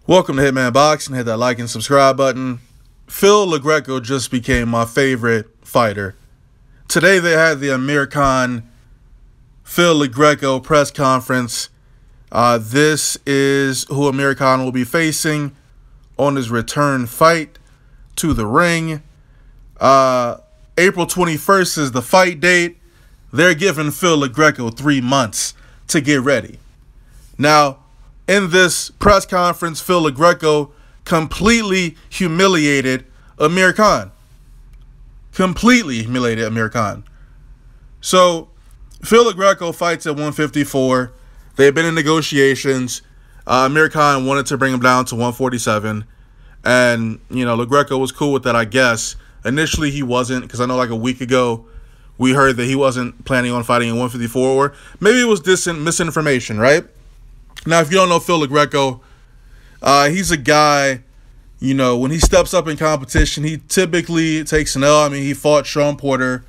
Welcome to Hitman Boxing. Hit that like and subscribe button. Phil Greco just became my favorite fighter. Today they had the Amir Phil Greco press conference. This is who Amir will be facing on his return fight to the ring. April 21st is the fight date. They're giving Phil Greco 3 months to get ready. Now, in this press conference, Phil Greco completely humiliated Amir Khan. Completely humiliated Amir Khan. So, Phil Greco fights at 154. They've been in negotiations. Amir Khan wanted to bring him down to 147. And, Greco was cool with that, I guess. Initially, he wasn't, because I know like a week ago, we heard that he wasn't planning on fighting at 154. Or maybe it was misinformation, right? Now, if you don't know Phil Greco, he's a guy, when he steps up in competition, he typically takes an L. I mean, he fought Sean Porter.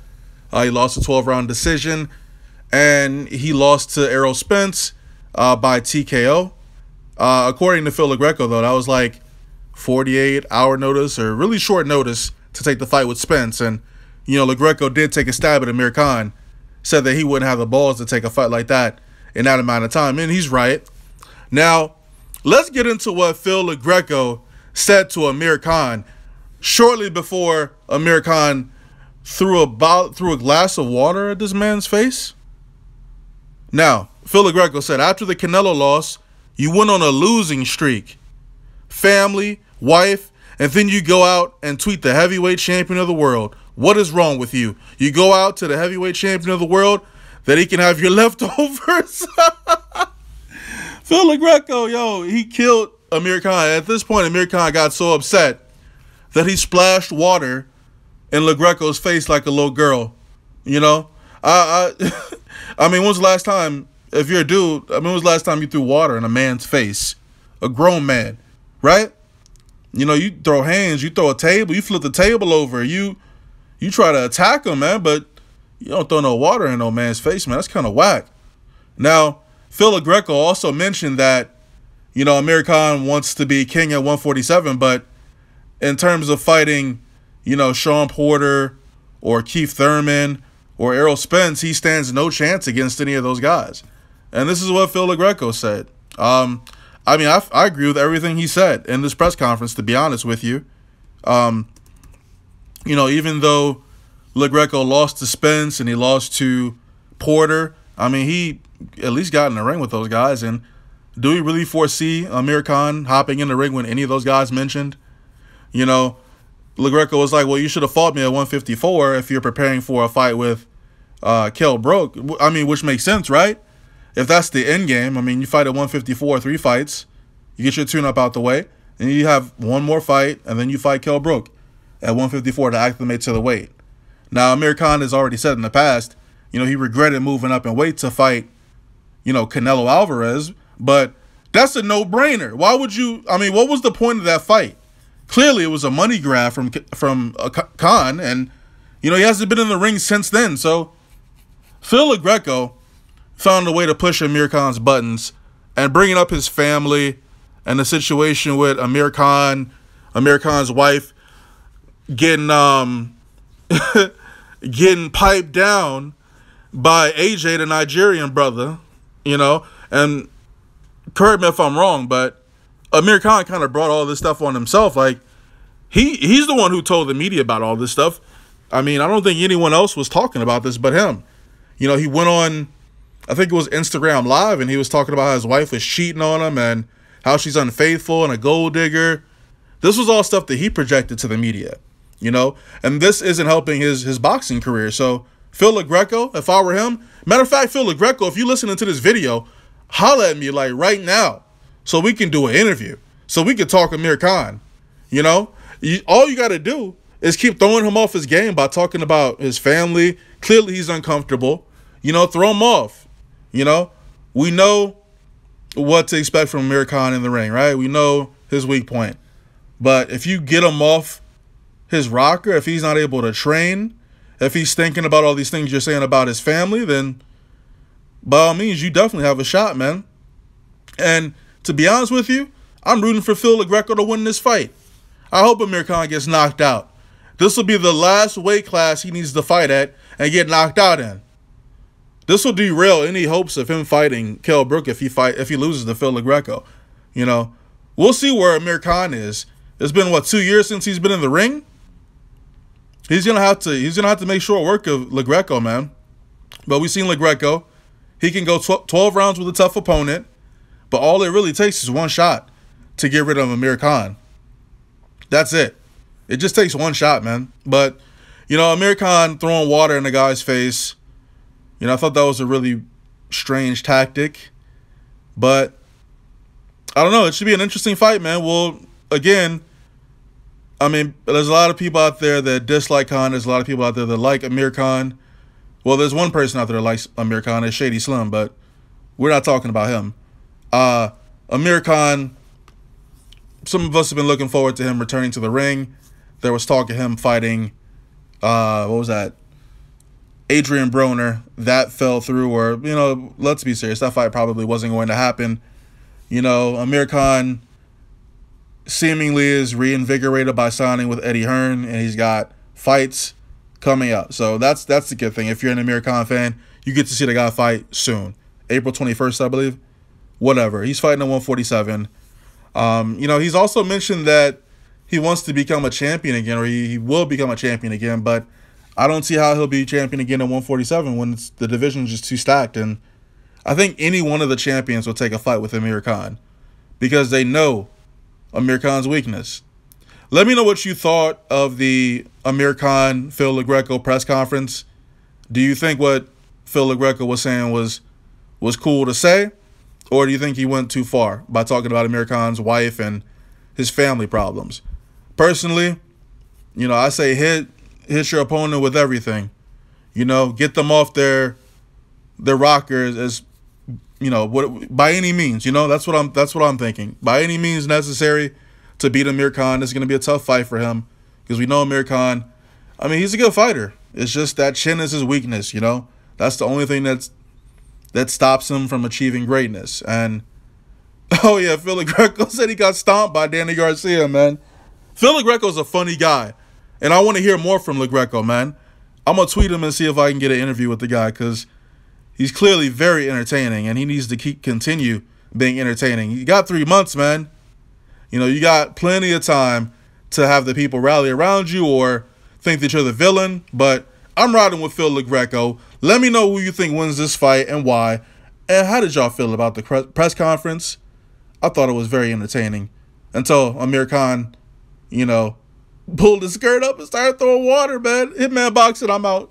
He lost a 12-round decision. And he lost to Errol Spence by TKO. According to Phil Greco, though, that was like 48-hour notice or really short notice to take the fight with Spence. And, Greco did take a stab at Amir Khan, said that he wouldn't have the balls to take a fight like that in that amount of time. And he's right. Now, let's get into what Phil Greco said to Amir Khan shortly before Amir Khan threw a glass of water at this man's face. Now, Phil Greco said, after the Canelo loss, you went on a losing streak. Family, wife, and then you go out and tweet the heavyweight champion of the world. What is wrong with you? You go out to the heavyweight champion of the world that he can have your leftovers. Phil Greco, he killed Amir Khan. At this point, Amir Khan got so upset that he splashed water in Greco's face like a little girl. I mean, when was the last time, if you're a dude, when was the last time you threw water in a man's face? A grown man, right? You throw hands, you throw a table, you flip the table over, you try to attack him, man, but you don't throw no water in no man's face, man. That's kind of whack. Now, Phil Greco also mentioned that, Amir Khan wants to be king at 147, but in terms of fighting, Sean Porter or Keith Thurman or Errol Spence, he stands no chance against any of those guys. And this is what Phil Greco said. I agree with everything he said in this press conference, to be honest with you. Even though Greco lost to Spence and he lost to Porter, he at least got in the ring with those guys. And do we really foresee Amir Khan hopping in the ring when any of those guys mentioned? Greco was like, well, you should have fought me at 154 if you're preparing for a fight with Kell Brook. Which makes sense, right? If that's the end game, you fight at 154, 3 fights, you get your tune-up out the way, and you have one more fight, and then you fight Kell Brook at 154 to acclimate to the weight. Now, Amir Khan has already said in the past, he regretted moving up in weight to fight, Canelo Alvarez, but that's a no-brainer. Why would you, what was the point of that fight? Clearly, it was a money grab from Khan, and, he hasn't been in the ring since then. So, Phil Greco found a way to push Amir Khan's buttons and bringing up his family and the situation with Amir Khan's wife getting getting piped down by AJ, the Nigerian brother, and correct me if I'm wrong, but Amir Khan kind of brought all this stuff on himself. Like, he's the one who told the media about all this stuff. I don't think anyone else was talking about this but him. He went on, I think it was Instagram Live, and he was talking about how his wife was cheating on him and how she's unfaithful and a gold digger. This was all stuff that he projected to the media, and this isn't helping his boxing career. So Phil Greco, if I were him, matter of fact, Phil Greco, if you're listening to this video, holla at me like right now so we can do an interview, so we can talk Amir Khan. All you got to do is keep throwing him off his game by talking about his family. Clearly he's uncomfortable. Throw him off. We know what to expect from Amir Khan in the ring, right? We know his weak point. But if you get him off his rocker, if he's not able to train, if he's thinking about all these things you're saying about his family, then by all means, you definitely have a shot, man. And to be honest with you, I'm rooting for Phil Greco to win this fight. I hope Amir Khan gets knocked out. This will be the last weight class he needs to fight at and get knocked out in. This will derail any hopes of him fighting Kell Brook if he loses to Phil Greco. You know, we'll see where Amir Khan is. It's been what, 2 years since he's been in the ring. He's gonna have to make short work of Greco, man. But we've seen Greco. He can go 12 rounds with a tough opponent, but all it really takes is one shot to get rid of Amir Khan. That's it. It just takes one shot, man. But, you know, Amir Khan throwing water in the guy's face, you know, I thought that was a really strange tactic. But, I don't know. It should be an interesting fight, man. Well, again, I mean, there's a lot of people out there that dislike Khan. There's a lot of people out there that like Amir Khan. Well, there's one person out there that likes Amir Khan. It's Shady Slim, but we're not talking about him. Amir Khan, some of us have been looking forward to him returning to the ring. There was talk of him fighting, what was that? Adrian Broner. That fell through, or, you know, let's be serious. That fight probably wasn't going to happen. You know, Amir Khan seemingly is reinvigorated by signing with Eddie Hearn, and he's got fights coming up. So that's the good thing. If you're an Amir Khan fan, you get to see the guy fight soon. April 21st, I believe. Whatever. He's fighting at 147. You know, he's also mentioned that he wants to become a champion again, or he will become a champion again, but I don't see how he'll be champion again at 147 when the division is just too stacked. And I think any one of the champions will take a fight with Amir Khan because they know Amir Khan's weakness. Let me know what you thought of the Amir Khan Phil Greco press conference. Do you think what Phil Greco was saying was cool to say, or do you think he went too far by talking about Amir Khan's wife and his family problems? Personally, you know, I say hit your opponent with everything. You know, get them off their rockers as, you know, by any means. You know, that's what I'm thinking. By any means necessary to beat Amir Khan. It's going to be a tough fight for him because we know Amir Khan, I mean, he's a good fighter. It's just that chin is his weakness, you know. That's the only thing that stops him from achieving greatness. And, oh, yeah, Phil Greco said he got stomped by Danny Garcia, man. Phil Greco's a funny guy, and I want to hear more from Greco, man. I'm going to tweet him and see if I can get an interview with the guy because he's clearly very entertaining, and he needs to continue being entertaining. You got 3 months, man. You know, you got plenty of time to have the people rally around you or think that you're the villain, but I'm riding with Phil Greco. Let me know who you think wins this fight and why. And how did y'all feel about the press conference? I thought it was very entertaining until Amir Khan, you know, pulled his skirt up and started throwing water, man. Hitman boxing, I'm out.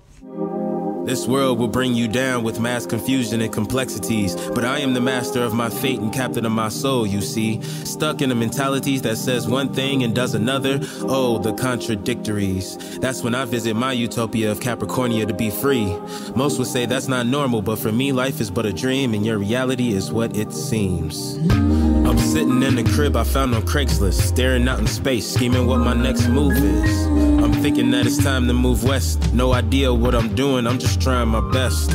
This world will bring you down with mass confusion and complexities, but I am the master of my fate and captain of my soul, you see. Stuck in the mentalities that says one thing and does another. Oh, the contradictories. That's when I visit my utopia of Capricornia to be free. Most would say that's not normal, but for me, life is but a dream, and your reality is what it seems. I'm sitting in the crib I found on Craigslist, staring out in space, scheming what my next move is. I'm thinking that it's time to move west. No idea what I'm doing, I'm just trying my best.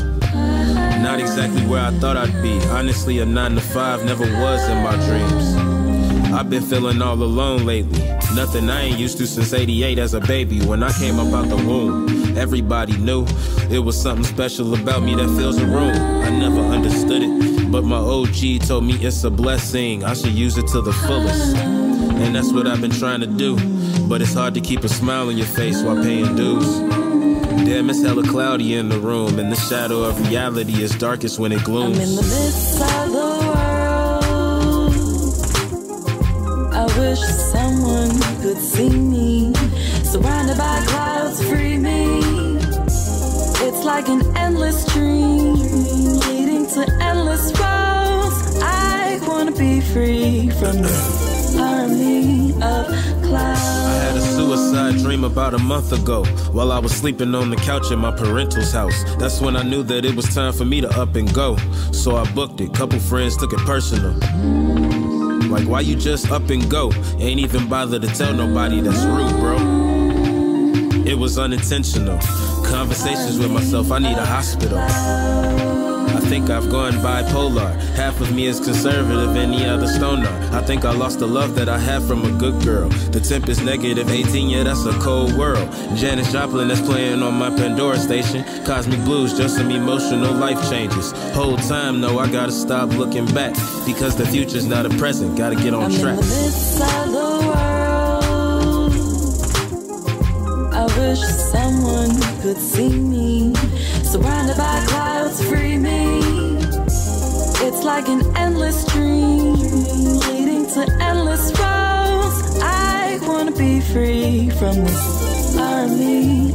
Not exactly where I thought I'd be. Honestly, a 9 to 5 never was in my dreams. I've been feeling all alone lately. Nothing I ain't used to since '88 as a baby. When I came up out the womb, everybody knew it was something special about me that fills a room. I never understood it, but my OG told me it's a blessing. I should use it to the fullest, and that's what I've been trying to do. But it's hard to keep a smile on your face while paying dues. Damn, it's hella cloudy in the room, and the shadow of reality is darkest when it glooms. I'm in the midst of the world. I wish someone could see me. Surrounded by clouds, free me. It's like an endless dream leading to endless roads. I wanna be free from this army of clouds. I had a suicide dream about a month ago while I was sleeping on the couch in my parents' house. That's when I knew that it was time for me to up and go. So I booked it. Couple friends took it personal. Like, why you just up and go? Ain't even bother to tell nobody, that's rude, bro. It was unintentional. Conversations with myself, I need a hospital. I think I've gone bipolar. Half of me is conservative, any other stoner. I think I lost the love that I had from a good girl. The temp is negative 18, yeah, that's a cold world. Janis Joplin is playing on my Pandora station. Cosmic Blues, just some emotional life changes. Whole time, no, I gotta stop looking back, because the future's not a present, gotta get on track. I'm in the midst of the world. I wish someone could see me. Surrounded by clouds, free me. It's like an endless dream, leading to endless roads. I wanna be free from this army